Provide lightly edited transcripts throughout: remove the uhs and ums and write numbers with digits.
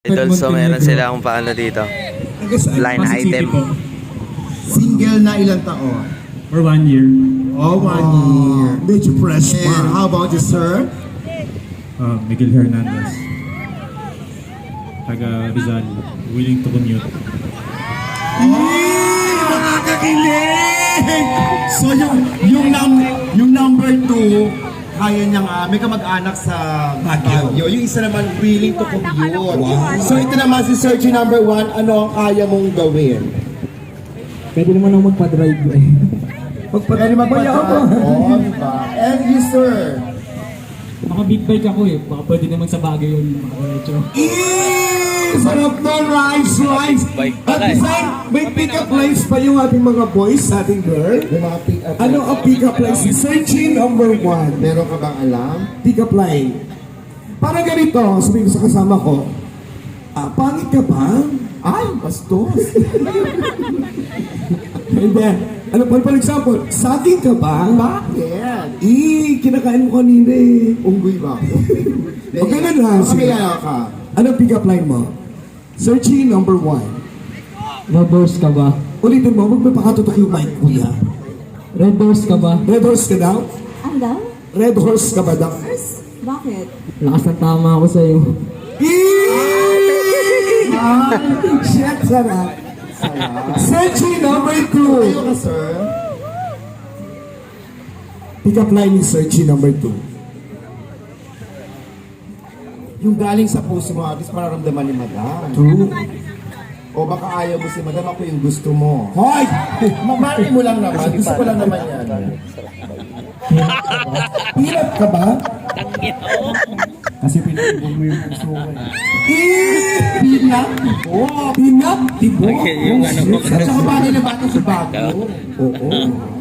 Idol, so meron sila akong paano dito. Line item. Single na ilang taon? For 1 year. Oh, 1 year. Medyo fresh And pa. how about you, sir? Miguel Hernandez. Taga Rizal. Willing to commute. Nakakakilig! So yung number 2, kaya niyang may kamag-anak sa Baguio. Yung isa naman willing to commute. Wow. So ito naman si Sergio number 1, ano ang kaya mong gawin? Pwede naman ako magpa-drive eh. Pwede magpatay. Oo, diba? And you, sir? Maka big bike ako eh. Baka pwede naman sa bagay yun makaretso. Sarap na rice. At the same, may pick-up lines pa yung ating mga boys sa ating girl. Yung mga pick-up Ano ang pick-up lines? Searching number 1. Meron ka bang alam? Pick-up line. Parang ganito, sabihin ko sa kasama ko, pangit ka ba? Ay, bastos. Hindi. Ano pa, for example, saging ka ba? Bakit? Kinakain mo kanina eh. Unggoy ba ako? O ganun na. Sige. Kaya ka. Anong pick-up line mo? Searching number 1. Red horse ka ba? Ulitin mo, huwag may pakatutok yung mic, kuya. Red horse ka ba? Red horse ka daw? Ano daw? Red horse ka ba daw? Bakit? Lakas ng tama ako sa'yo. Shit, sarap. Searching number 2. Kayo ka, sir? Pick-up line ni searching number 2. Yung galing sa puso mo, at least mararamdaman ni madam. True. O baka ayaw mo si madam, ako yung gusto mo. Hoy! Mamari mo lang naman, gusto ko lang naman yan. Pinap ka ba? Kasi pinag-ibig mo yung puso ko eh. Pinap? Pinap? Tibo? Yung ano ko. At saka bagay na bata sa bago. Oo.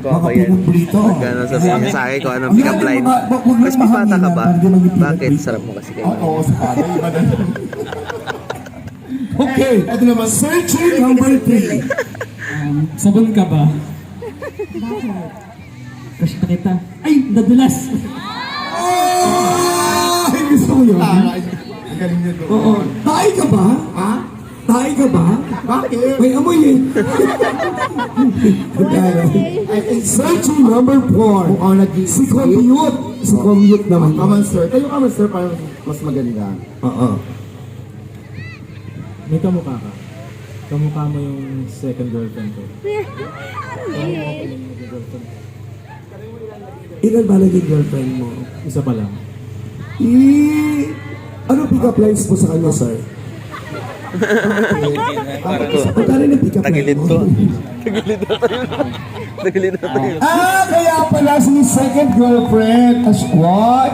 Mga Ako yan. pinumbrito. Gano'n sabihin niya sa akin kung anong pick-up line. Mas pipata ka ba? Bakit? Sarap mo kasi kayo. Oo, sa bagay. Iba na. Okay. Ito naman, Searching number 3. Sabon ka ba? Crush na kita. Ay, nadulas! Ay, gusto ko yun. ang galing niyo doon. Oo. Tayo ka ba? Ha? Tayo ka ba? Bakit? May amoy eh. Searching number 4. Mukhang Si Commute. Si Commute naman. Kaman, sir. Tayo ka man, sir, para mas maganda. Oo. May kamukha ka. Kamukha mo yung second girlfriend ko. Ilan ba naging girlfriend mo? Isa pa lang. Ano pick-up lines mo sa kanya, sir? Pagkano na pick-up line Tagilid mo? to. Tagilid na tayo. Kaya pala si second girlfriend. What?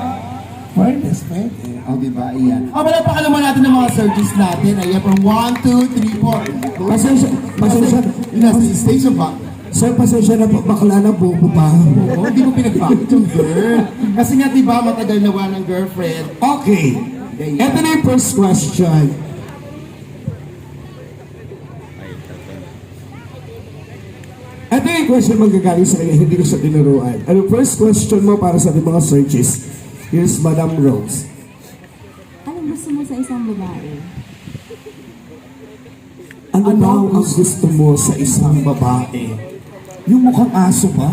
Fairness, pwede. O, diba? Iyan. O, palagpakan naman natin ng mga surgeons natin. Ayan, from 1, 2, 3, 4. Pasensya. Nasa station ba? Sir, pasensya na po. Bakla na bobo pa. Oo, hindi mo pinag-bakit yung girl. Kasi nga, diba, matagal na ng girlfriend. Okay. Ito na yung first question. Ito yung question magagaling sa kanya, hindi ko siya tinuruan. Ano first question mo para sa ating mga searches? Here's Madam Rose. Anong gusto mo sa isang babae? Ano daw ang gusto mo sa isang babae? Yung mukhang aso ba?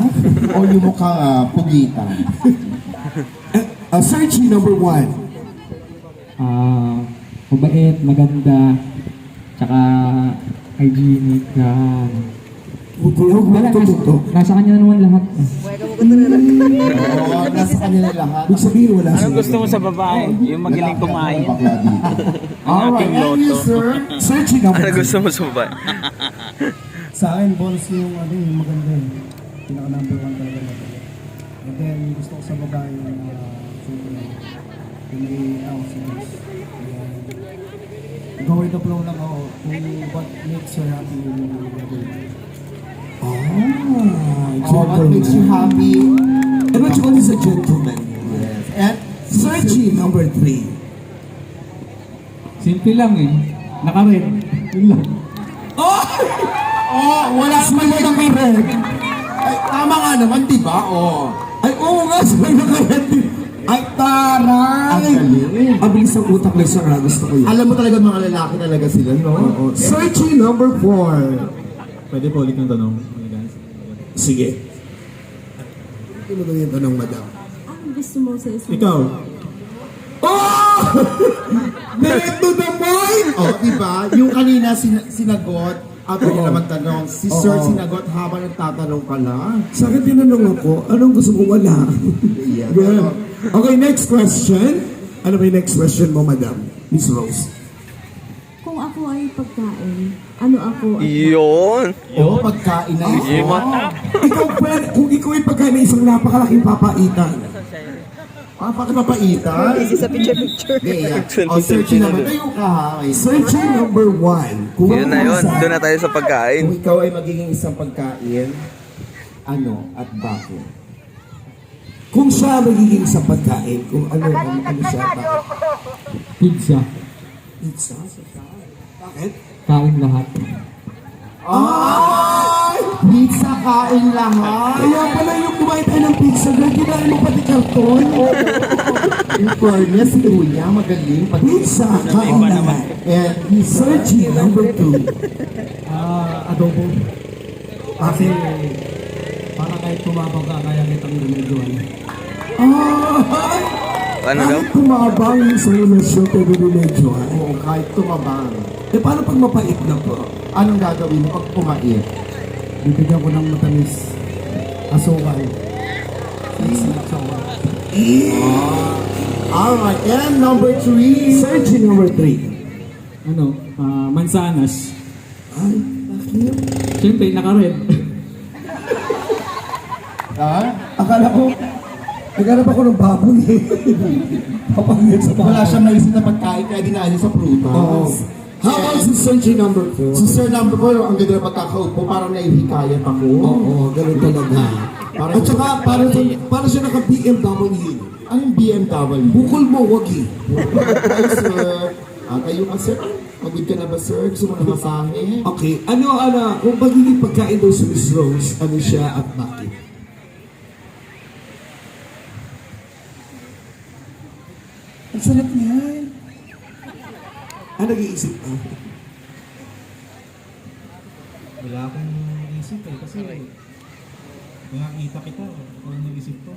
O yung mukhang pugitan. Searching number 1. Mabait, maganda, tsaka hygienic yan. Nasa kanya naman lahat. Oo, nasa kanila lahat. Ibig sabihin, wala Anong siya. gusto mo sa babae? Yung magaling kumain. Bakla dito. Alright, And you, sir? Searching number Ano 2. gusto mo sa babae? Sa akin, balls yung ano yung maganda eh. Pinaka number 1 talaga maganda. And then, gusto ko sa babae yung super pinag-i-out. Go with the flow lang ako. Kung what makes her happy yung gagawin. Oh, what makes you happy? And what you call is a gentleman. Yes. And Searching number 3. Simple lang eh. Naka-red. Yun lang. oh, wala naman yung naka-red. Ay, tama nga naman, diba? Oh. Ay, oo nga, sabay na kaya. Ay, taray! Ang galing. Ang bilis ng utak na Sarah. Gusto ko yun. Alam mo talaga mga lalaki talaga sila, no? Oo. Searching number 4. Pwede po ulit yung tanong. Sige. Ano ba yung tanong, madam? Anong gusto mo sa isang Ikaw, Oh! Direct to the point! Oh, diba? Yung kanina sinagot, at pwede naman tanong, si Sir sinagot habang nagtatanong pala. Sa akin tinanong ako, anong gusto mo wala? Yeah, Good. Okay, next question. Ano ba yung next question mo, madam? Miss Rose. Kung ako ay pagkain, ano ako at Yun. Oo, pagkain na ito. Ikaw, pwede, kung ikaw ay pagkain ng isang napakalaking papaitan, Papakipapaitan? Easy sa picture. Yeah. Actually, Oh, searching naman. picture. Tayo ka ha. Okay. searching number 1. Kung Yun na yun. isa- Doon na tayo sa pagkain. Kung ikaw ay magiging isang pagkain, ano at bakit? Kung siya magiging isang pagkain, kung ano siya, bakit? pizza. Pizza? Bakit? Kain lahat. Ay! Pizza kain lahat! Kaya pala yung kumain tayo ng pizza, dahil kinain mo pati karton. In fairness, si Kuya, magaling. Pizza, kain naman. And Searching number 2. Adobo. Kasi, para kahit tumabang ka, kaya kitang remedyoan. Ay! Ano daw? Kahit kumabang yung sa relasyon, pero medyo, ha? oo, kahit tumabang. Eh, paano pag mapait na po? Anong gagawin mo pag pumait? Bibigyan ko ng matamis. Asukal. Alright, and number 3. Searching number 3. Ano, mansanas. Ay, bakit? Siyempre, naka-red. Ha? Naghanap ako ng baboy eh. Papangit sa baboy. Wala siyang naisip na pagkain, kaya dinaan niya sa prutas. Oo. How about si searching number 4? Si Sir number 4, ang ganda na pagkakaupo, parang naihikayat ako. Oo, ganun talaga. At saka, para siya naka-BMW. Anong BMW? Bukol mo, wag eh. Hi, Sir. Kayo ka, Sir. Pagod ka na ba, Sir? Gusto mo na masahe? Okay, kung pagiging pagkain daw si Miss Rose, ano siya at bakit? Ang sarap niyan. Ano nag-iisip ka? Wala akong isip eh, kasi nakakita kita, kung nag-isip ko.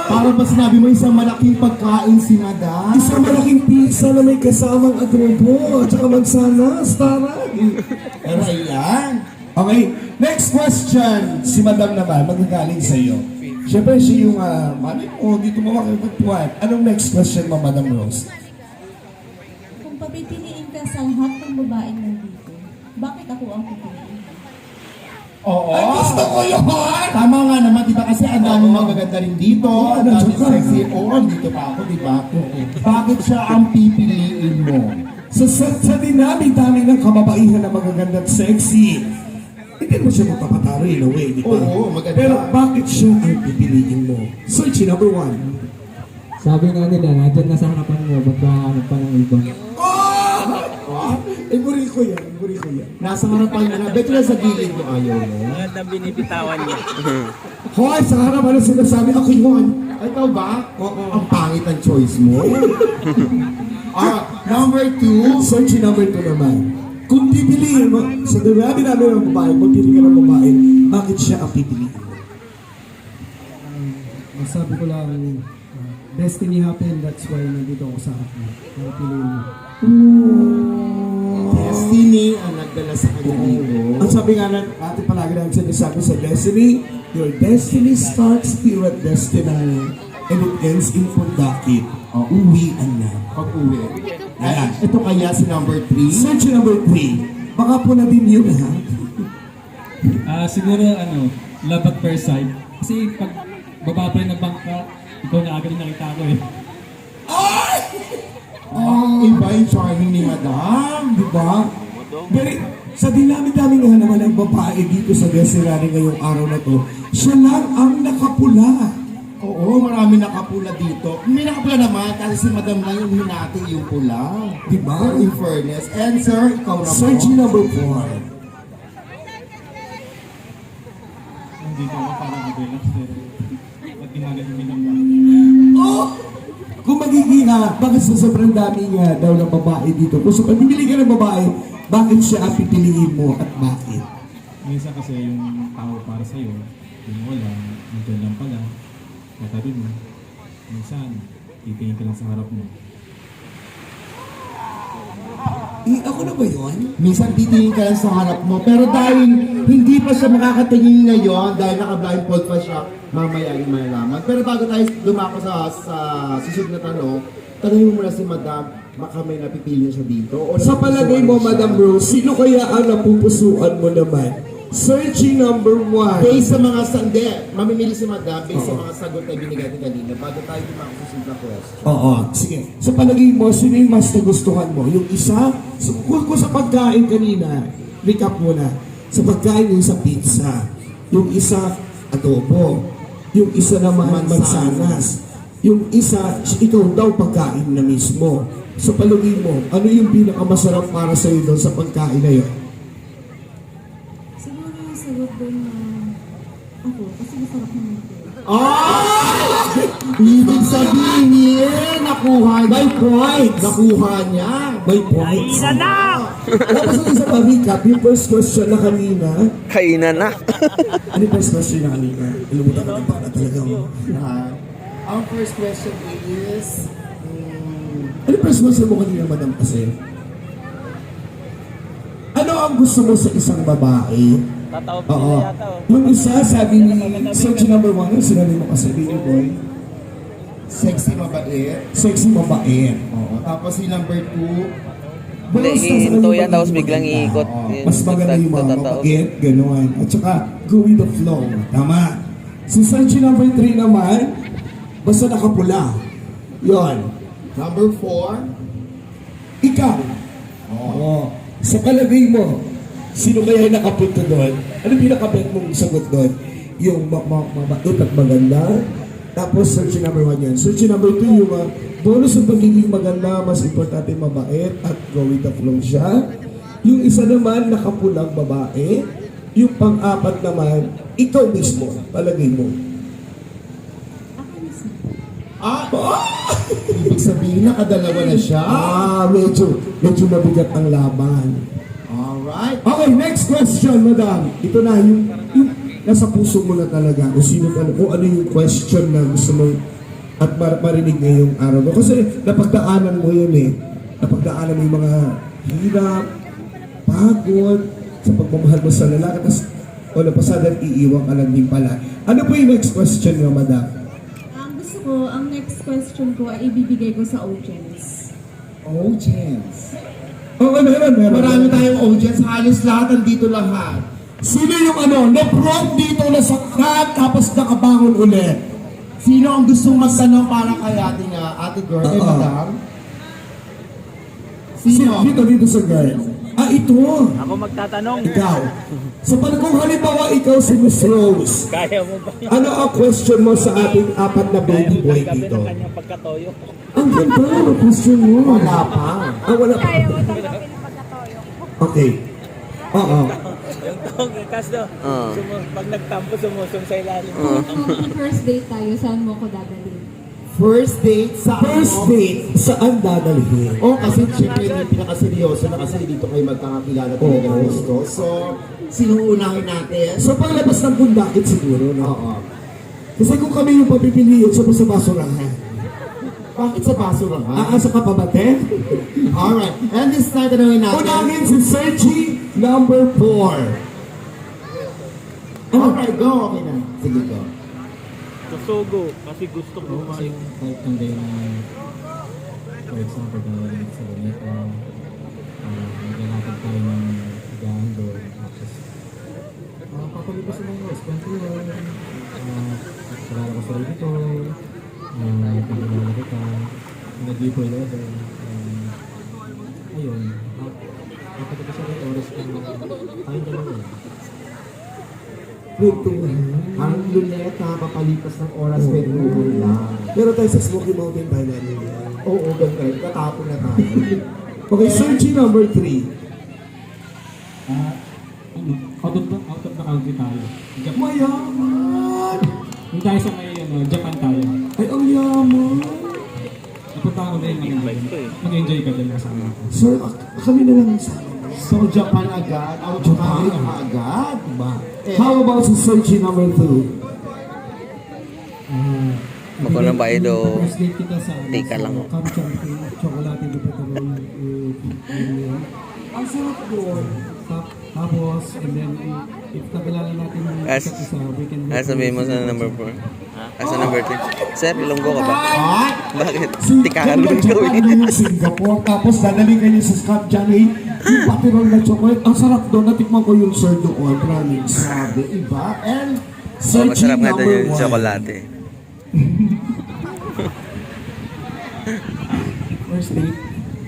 Parang ba sinabi mo isang malaking pagkain si Madam? Isang malaking pizza na may kasamang adobo at saka mansanas, taray. Pero ayan. Okay, next question. Si Madam naman, magagaling sa iyo. Siyempre, siya yung, mali mo, dito mo makikagpuan. Anong next question mo, Madam Rose? kung papipiliin ka sa lahat ng babaeng nandito, bakit ako ang pipiliin? Oo. Ay, gusto ko yun! Tama nga naman, di ba? Kasi ang dami magaganda rin dito. Ang dami nandiyan ka. sexy. Oo, dito pa ako, di ba? Bakit siya ang pipiliin mo? Sa dinami-dami ng kababaihan na magaganda at sexy, hindi mo siya mapapataro in a way, di ba? Oo, maganda. Pero bakit siya ang pipiliin mo? Searching number 1. Sabi nga nila, nandyan na sa harapan mo, ba't hanap pa ng iba? Eh, buri ko yan. Nasa harapan niya na. Beto na sa gilid mo, ayaw mo. Maganda binibitawan niya. Hoy, sa harap, ano sinasabi? Ako yun. Ay, ikaw ba? Oo. Ang pangit ang choice mo. Number 2. Searching number 2 naman. Kung pipiliin mo, sa dami namin ng babae, kung pipiliin ka ng babae, bakit siya ang pipiliin mo? Masabi ko lang, destiny happened, that's why nandito ako sa harap mo. Kaya piliin mo. Destiny ang nagdala sa kanya dito. Ang sabi nga na, ate palagi na sinasabi sa Destiny, your destiny starts here at Destiny and it ends in Pundakit. Uwian na. Pag-uwi. Ayan. Ito kaya si number 3. Search number 3. Baka po na din yun, ha? Siguro, love at first sight. Kasi pag bababa ng bangka, ikaw na agad yung nakita ko eh. Iba yung charming ni Madam. Di ba? Pero sa dinami-dami nga naman ang babae dito sa Desirani ngayong araw na to, siya lang ang nakapula. Oo, marami nakapula dito. May nakapula naman kasi si Madam lang yung hinati yung pula. Di ba? Pero in fairness. And sir, ikaw na Search po. number 4. Nandito ako para mag-relax pero ginagamin ng Oh! Kung magiging bakit sa sobrang dami nga daw ng babae dito, kung sa pagpipili ka ng babae, bakit siya ang pipiliin mo at bakit? minsan kasi yung tao para sa'yo, yung wala, nandiyan lang pala, katabi mo. Minsan, titingin ka lang sa harap mo. Ako na ba yun? Minsan titingin ka lang sa harap mo, pero dahil hindi pa siya makakatingin ngayon, dahil naka-blindfold pa siya, mamaya ay malalaman. Pero bago tayo dumako sa susunod na tanong, tanongin mo muna si Madam, baka may napipili siya dito. O Sa palagay mo, Madam Rose, sino kaya ang napupusuan mo naman? Searching number 1. Based sa mga hindi, mamimili si Madam based sa mga sagot na binigay natin kanina bago tayo dumako sa susunod na question. Oo, sige. Sa palagay mo, sino yung mas nagustuhan mo? Yung isa, kung sa pagkain kanina, recap mo na. Sa pagkain yung sa pizza. Yung isa, adobo. Yung isa naman, mansanas. Yung isa, ikaw daw pagkain na mismo. Sa palagay mo, ano yung pinakamasarap para sa iyo doon sa pagkain na yun? Siguro yung sagot doon na ako, kasi masarap naman ito. Ibig sabihin, nakuha niya. May points! Nakuha niya. May points! Tapos yung isa pa, recap, yung first question na kanina, Kainan na. ano yung first question na kanina? Ilumutan ko na para talagang... Ang first question is, Ano yung first question mo kanina, Madam, kasi? Ano ang gusto mo sa isang babae? Tatawag Oo. sila yata oh. Yung isa, sabi ni search number 1, yung sinabi mo kasi, baby boy, sexy mabait. sexy mabait. Oo. Tapos yung number 2, Hindi, hihinto yan, tapos biglang iikot. Mas maganda yung mga mabait, gano'n. At saka, go with the flow. Tama. Si search number 3 naman, basta nakapula. Yon. number 4, Ikaw. Oo. Sa palagay mo, sino kaya yung nakapunto doon? Ano pinakabet mong sagot doon? Yung mabait at maganda? Tapos search number 1 yan. Search number 2 yung bonus ng pagiging maganda, mas importante mabait at go with the flow siya. Yung isa naman, nakapulang babae. Yung pang-apat naman, ikaw mismo, palagay mo. Ako mismo. ibig sabihin nakadalawa na siya. Medyo mabigat ang laban. Alright. Okay, next question, madam. Ito na, yung nasa puso mo na talaga. Kung ano yung question na gusto mo at marinig ngayong araw mo. Kasi napagdaanan mo yun eh. Napagdaanan mo yung mga hirap, pagod, sa pagmamahal mo sa lalaki. Tapos, wala pa sa iiwan ka lang din pala. Ano po yung next question mo, madam? Ang next question ko ay ibibigay ko sa audience. Audience. Meron. Marami tayong audience. Halos lahat nandito lahat. Sino yung na-prompt dito na sakat tapos nakabangon ulit? Sino ang gustong magtanong para kay ating ate girl? Kay Madam? Sino? Dito sa girl. Ito. Ako magtatanong. Ikaw. So kung halimbawa ikaw si Miss Rose, Kaya mo ba yun? ano ang question mo sa ating apat na Kaya baby mo boy tanggapin dito? ang kanyang pagkatoyo. Ang ganda ang question mo. Wala pa. Wala pa. Okay. Oo. Yung tong ikas do. Pag nagtampo, sumusong sa ilalim. Kung first date tayo, saan mo ko dadalhin? First date sa First date, saan dadalhin? Kasi syempre yung pinakaseryoso na kasi dito kayo magkakakilala talaga ng gusto. So, sino unahin natin? So paglabas ng bundakit siguro, no? Oo. Kasi kung kami yung papipiliin, so sa basurahan. Bakit sa basurahan? Aasa ka pa ba, te? Alright. And this time, tanongin natin. Unahin si Sergi number 4. Alright, go. Okay na. Sige, go. Susugo. Kasi gusto ko Kasi yung kahit kang day na, for example, nalalimit sa ganito, maglalakad tayo ng higaan doon, tapos, papalipas mo yung kwentuhan, kilala ko sa dito, pagkilala kita, nag-deeper level, ayun, kapag sa rin oras ko, tayong dalawa. Ang luneta, papalipas ng oras, kwentuhan lang. Pero tayo sa Smoky Mountain tayo namin. Oo, ganun. Katapon na tayo. Okay, Sergi number 3. Out of the country tayo. Mayaman! Kung tayo sa may Japan tayo. Ay, ang yaman. Napunta ako din, mag-enjoy ka din kasama ko. Sir, kami na lang sa So, Japan agad. Ang Japan agad. ba? How about sa searching number 2? Bako lang ba ito? First date kita sa Tika lang. Kamchampi, chocolate di pa ito. Ang sarap doon. Tapos, and then, if nakilala natin yung As- isa't isa, we can... Sabihin mo sa number 4. Sa number 3. Sir, ilonggo ka ba? At, Bakit? Singapore, Tikahan mo Japan gawin. yung Singapore. Tapos, dadalhin kayo sa Scott Johnny. Yung patirol na chocolate. Ang sarap doon. Natikman ko yung sir doon. Promise. Sabi, iba. And, Oh, searching masarap nga doon number yung 1. chocolate. First date,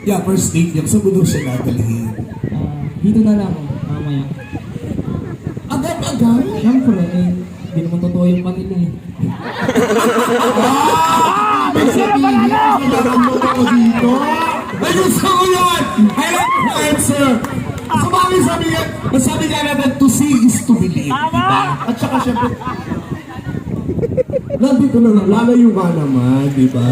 Yeah, first date niya. Saan mo daw siya dadalhin? dito na lang, mamaya. Agad-agad? Siyempre, hindi naman totoo yung kanila eh. May sabihin, kailangan mo ako dito. Ay, gusto ko yun! I like the answer! So, bakit sabi nga natin, to see is to believe. Diba? At saka, syempre, Nandito na lang, lalayo ka naman, di ba?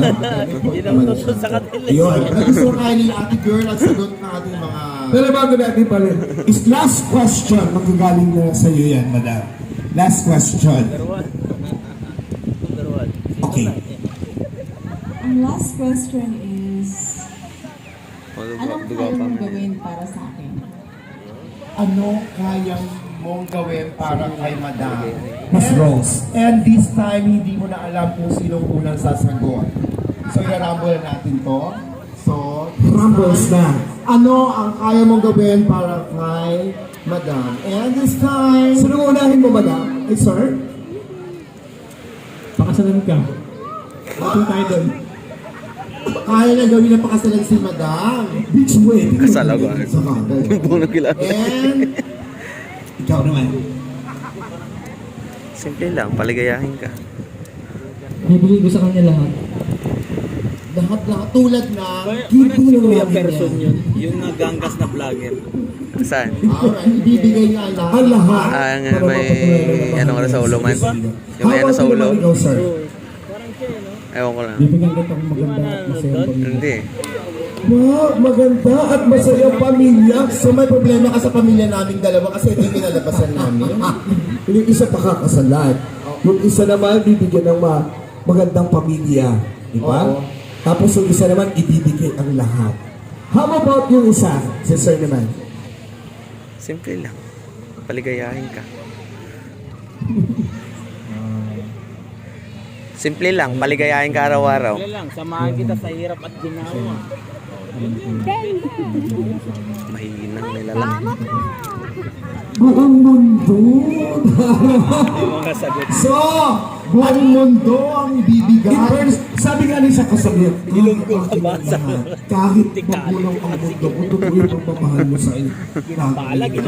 Hindi naman totoo sa kanila. Yun. gusto kayo ni ate girl at sagot ng ating mga... Pero bago natin pala, is last question, magagaling na sa iyo yan, madam. Last question. Okay. Ang last question is, anong kaya mong gawin para sa akin? Ano kayang mong gawin para kay madam? Mas Rose. And this time, hindi mo na alam kung sinong unang sasagot. So, i-rumble natin to. So, Rumbles na. ano ang kaya mong gawin para kay madam? And this time, Sino unahin mo, madam? Ay, sir? Pakasalan ka. Bakit tayo doon? kaya niya gawin na pakasalan si madam. Beach wedding. Kasal ako. Sa bagay. Buno kila. And, Ikaw naman. Simple lang, paligayahin ka. Bibigay ko sa kanya lahat. lahat tulad na, Parang si Kuya Person yun. Yung naganggas na vlogger. Saan? alright, ibibigay niya lahat. Ang lahat. Ah, nga, may ano ka sa ulo man. Yung may ano sa ulo. Ikaw, sir. Ewan ko lang. Bibigyan kita ng maganda at masayang pamilya. Hindi. Wow, maganda at masayang pamilya. So may problema ka sa pamilya naming dalawa kasi ito yung kinalabasan namin. Yung isa pakakasalan. Yung isa naman bibigyan ng magandang pamilya. Di ba? Oo. Tapos yung isa naman ibibigay ang lahat. How about yung isa? Si sir naman. Simple lang. Paligayahin ka. Simple lang, paligayahin ka araw-araw. Wala lang, samahan kita sa hirap at ginawa. Mahinang nilalang. Buong mundo. Yung mga sagot. So, buong mundo ang ibibigay. Sabi nga ni sa kasabihan, Ilonggo ka ba sa kahit magulong ang mundo, kung totoo yung pagmamahal mo sa iyo.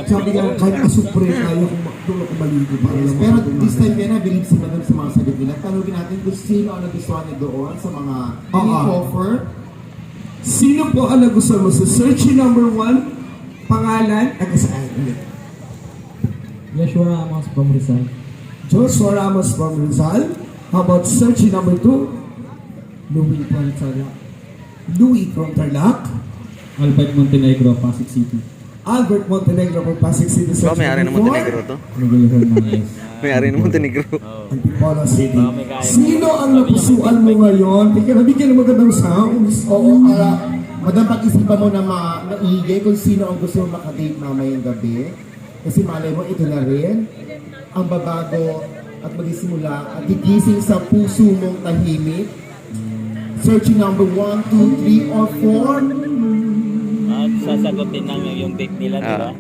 Sabi nga, kahit asupre, kaya kung doon ako maligo para lang. Pero this time kaya na-believe si madam sa mga sagot nila. Tanungin natin kung sino ang nagustuhan niya doon sa mga offer. Sino po ang nagustuhan mo sa searching number 1? Pangalan? Taga saan? Ulit. Yashua Ramos from Rizal. Joshua Ramos from Rizal. How about searching number 2? Louis from Tarlac. Louis from Tarlac. Albert Montenegro, Pasig City. Albert Montenegro from Pasig City. Ikaw may-ari ng Montenegro to? Miguel Hernandez. May-ari ng Montenegro. Antipolo City. may kaya. Sino ang napusuan mo ngayon? Bigyan ng magandang sounds. Oo, madam, pag-isipan mo na maigay kung sino ang gusto mo makadate mamayang gabi. Kasi malay mo, ito na rin ang babago at magsisimula at gigising sa puso mong tahimik. Searching number 1, 2, 3, or 4. At sasagutin lang yung date nila, di ba?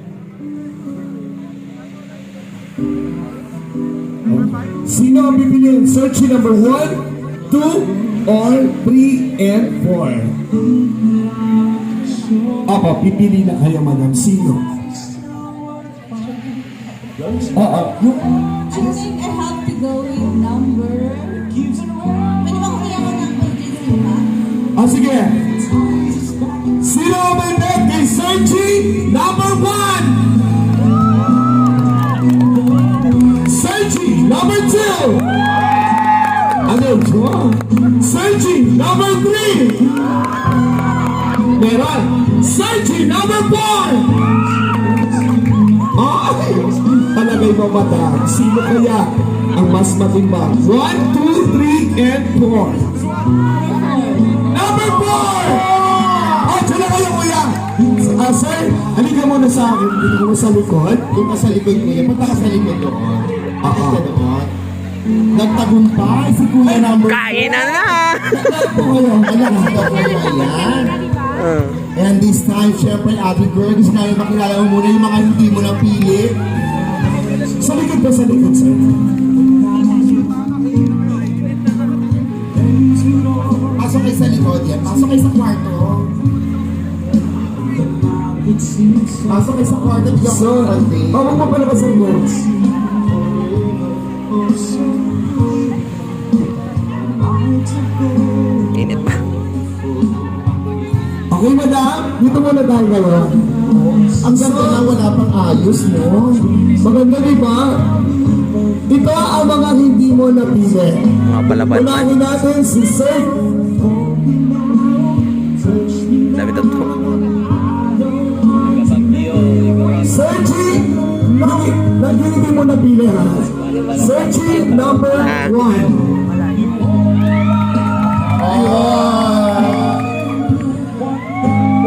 Sino ang pipiliin? Searching number 1, 2, or 3, and 4? Apa, pipili na kayo, madam. Sino? Oo. I think I have to go with number... Pwede ba kumilang ko ng urgency ba? Sige. Sino ang may bet kay searching number 1? Searching number 2? stage. Wow. Searching number 3. Meron. Searching number 4. Ay, palagay mo madam, sino kaya ang mas matimbang? 1, 2, 3, and 4. Number 4! Oh, dyan na kayo kuya. Sir, halika muna sa akin. Dito mo sa likod. Doon ka sa likod kuya. Punta ka sa likod doon. Bakit ka doon? Nagtagumpay si kuya number 4. Kain na na! Alam mo ba yan? And this time, syempre, Ate Girl, gusto namin makilala mo muna yung mga hindi mo napili. Sa likod ba sa likod, sir? Pasok kayo sa likod yan. Pasok kayo sa kwarto. Pasok kayo sa kwarto. Bigyan ko ng konti. Huwag mo pala ba sa words? Init pa. Okay, madam. Dito muna tayo ngayon. Ang ganda na wala pang ayos, no? Maganda, di ba? Ito ang mga hindi mo napili. Mga palaban. Unahin natin si Sir. Dami to. Searching, hindi mo napili ha. Searching number 1.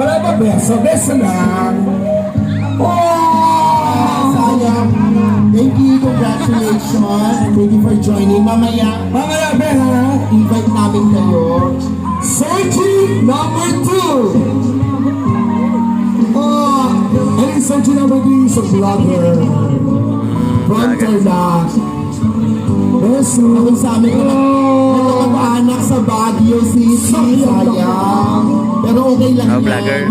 Wala ba beso? Beso lang. Sayang. Thank you, congratulations. Thank you for joining. Mamaya, Mamaya, Beha. invite namin kayo. Searching number 2. Ay, searching number 3 is a vlogger. Fronter na. Beso. Kung sa amin, anak sa Baguio City. Sayang. Pero okay lang Oh, yan. vlogger.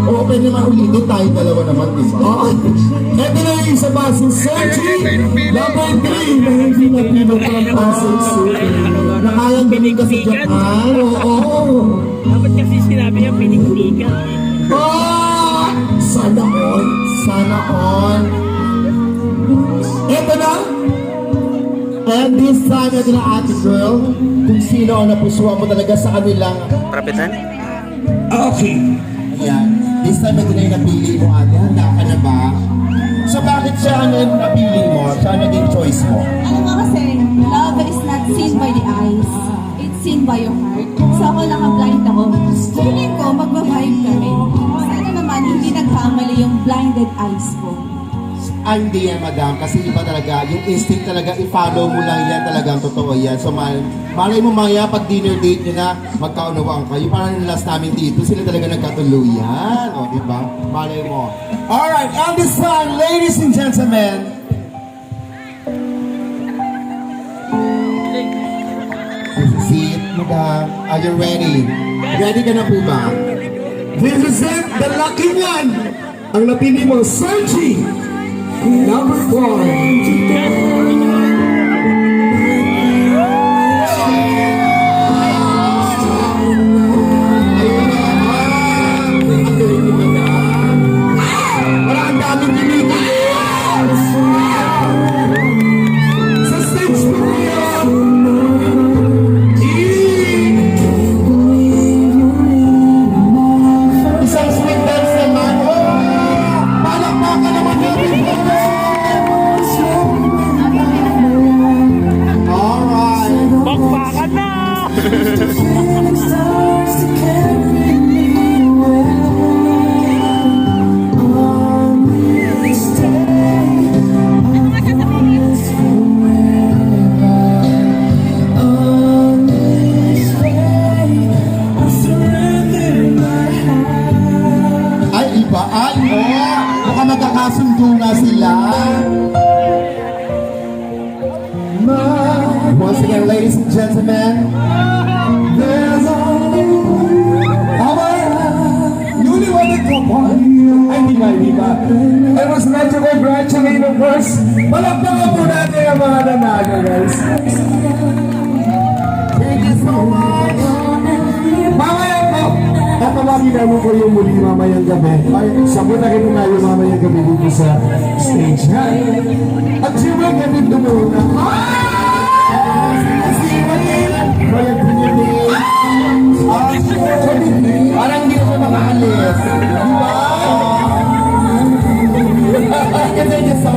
Okay naman ulitin tayo dalawa naman, di ba? Ito na yung isa ba, si Searching number 3 na hindi na pinupang Pasig City. Nakayang galing ka sa Japan. Oo. Dapat kasi sinabi niya piniktikan. Sana all. Sana all. Ito na. And this time, ito na Ate Girl. Kung sino ang napusuan mo talaga sa kanilang. Prapitan? Okay. Ayan. This time, ito na yung napili mo, Ate. Handa ka na ba? So bakit siya ang napili mo? Siya ang naging choice mo? Ano nga kasi, love is not seen by the eyes. It's seen by your heart. So ako naka-blind ako. Feeling ko, magbabibe kami. Sana naman, hindi nagkamali yung blinded eyes ko. Hindi yan, madam. Kasi iba talaga. Yung instinct talaga, i-follow mo lang yan. Talagang totoo yan. So, malay mo maya, pag dinner date nyo na, magkaunawaan kayo. Parang last namin dito, sila talaga nagkatuluyan. O, diba? Malay mo. Alright, on this time, ladies and gentlemen, sit, madam. Are you ready? Ready ka na po ba? This is it, the lucky one. Ang napili mo, Searching number 4. Magkakasundo na sila. Once again, ladies and gentlemen, there's our newlywed couple. Ay, di ba? I was not to congratulate, of course. Palakpakan po natin ang mga nanalo, guys. Thank you so much. Mamaya po, tatawagin namin po yung muli mamayang gabi. Sabunin na tayo mamayang gabi dito sa stage, ha? At siyempre, ganito muna. Brian Pinili. Parang hindi na siya makaalis. Di ba? Kasi niya sa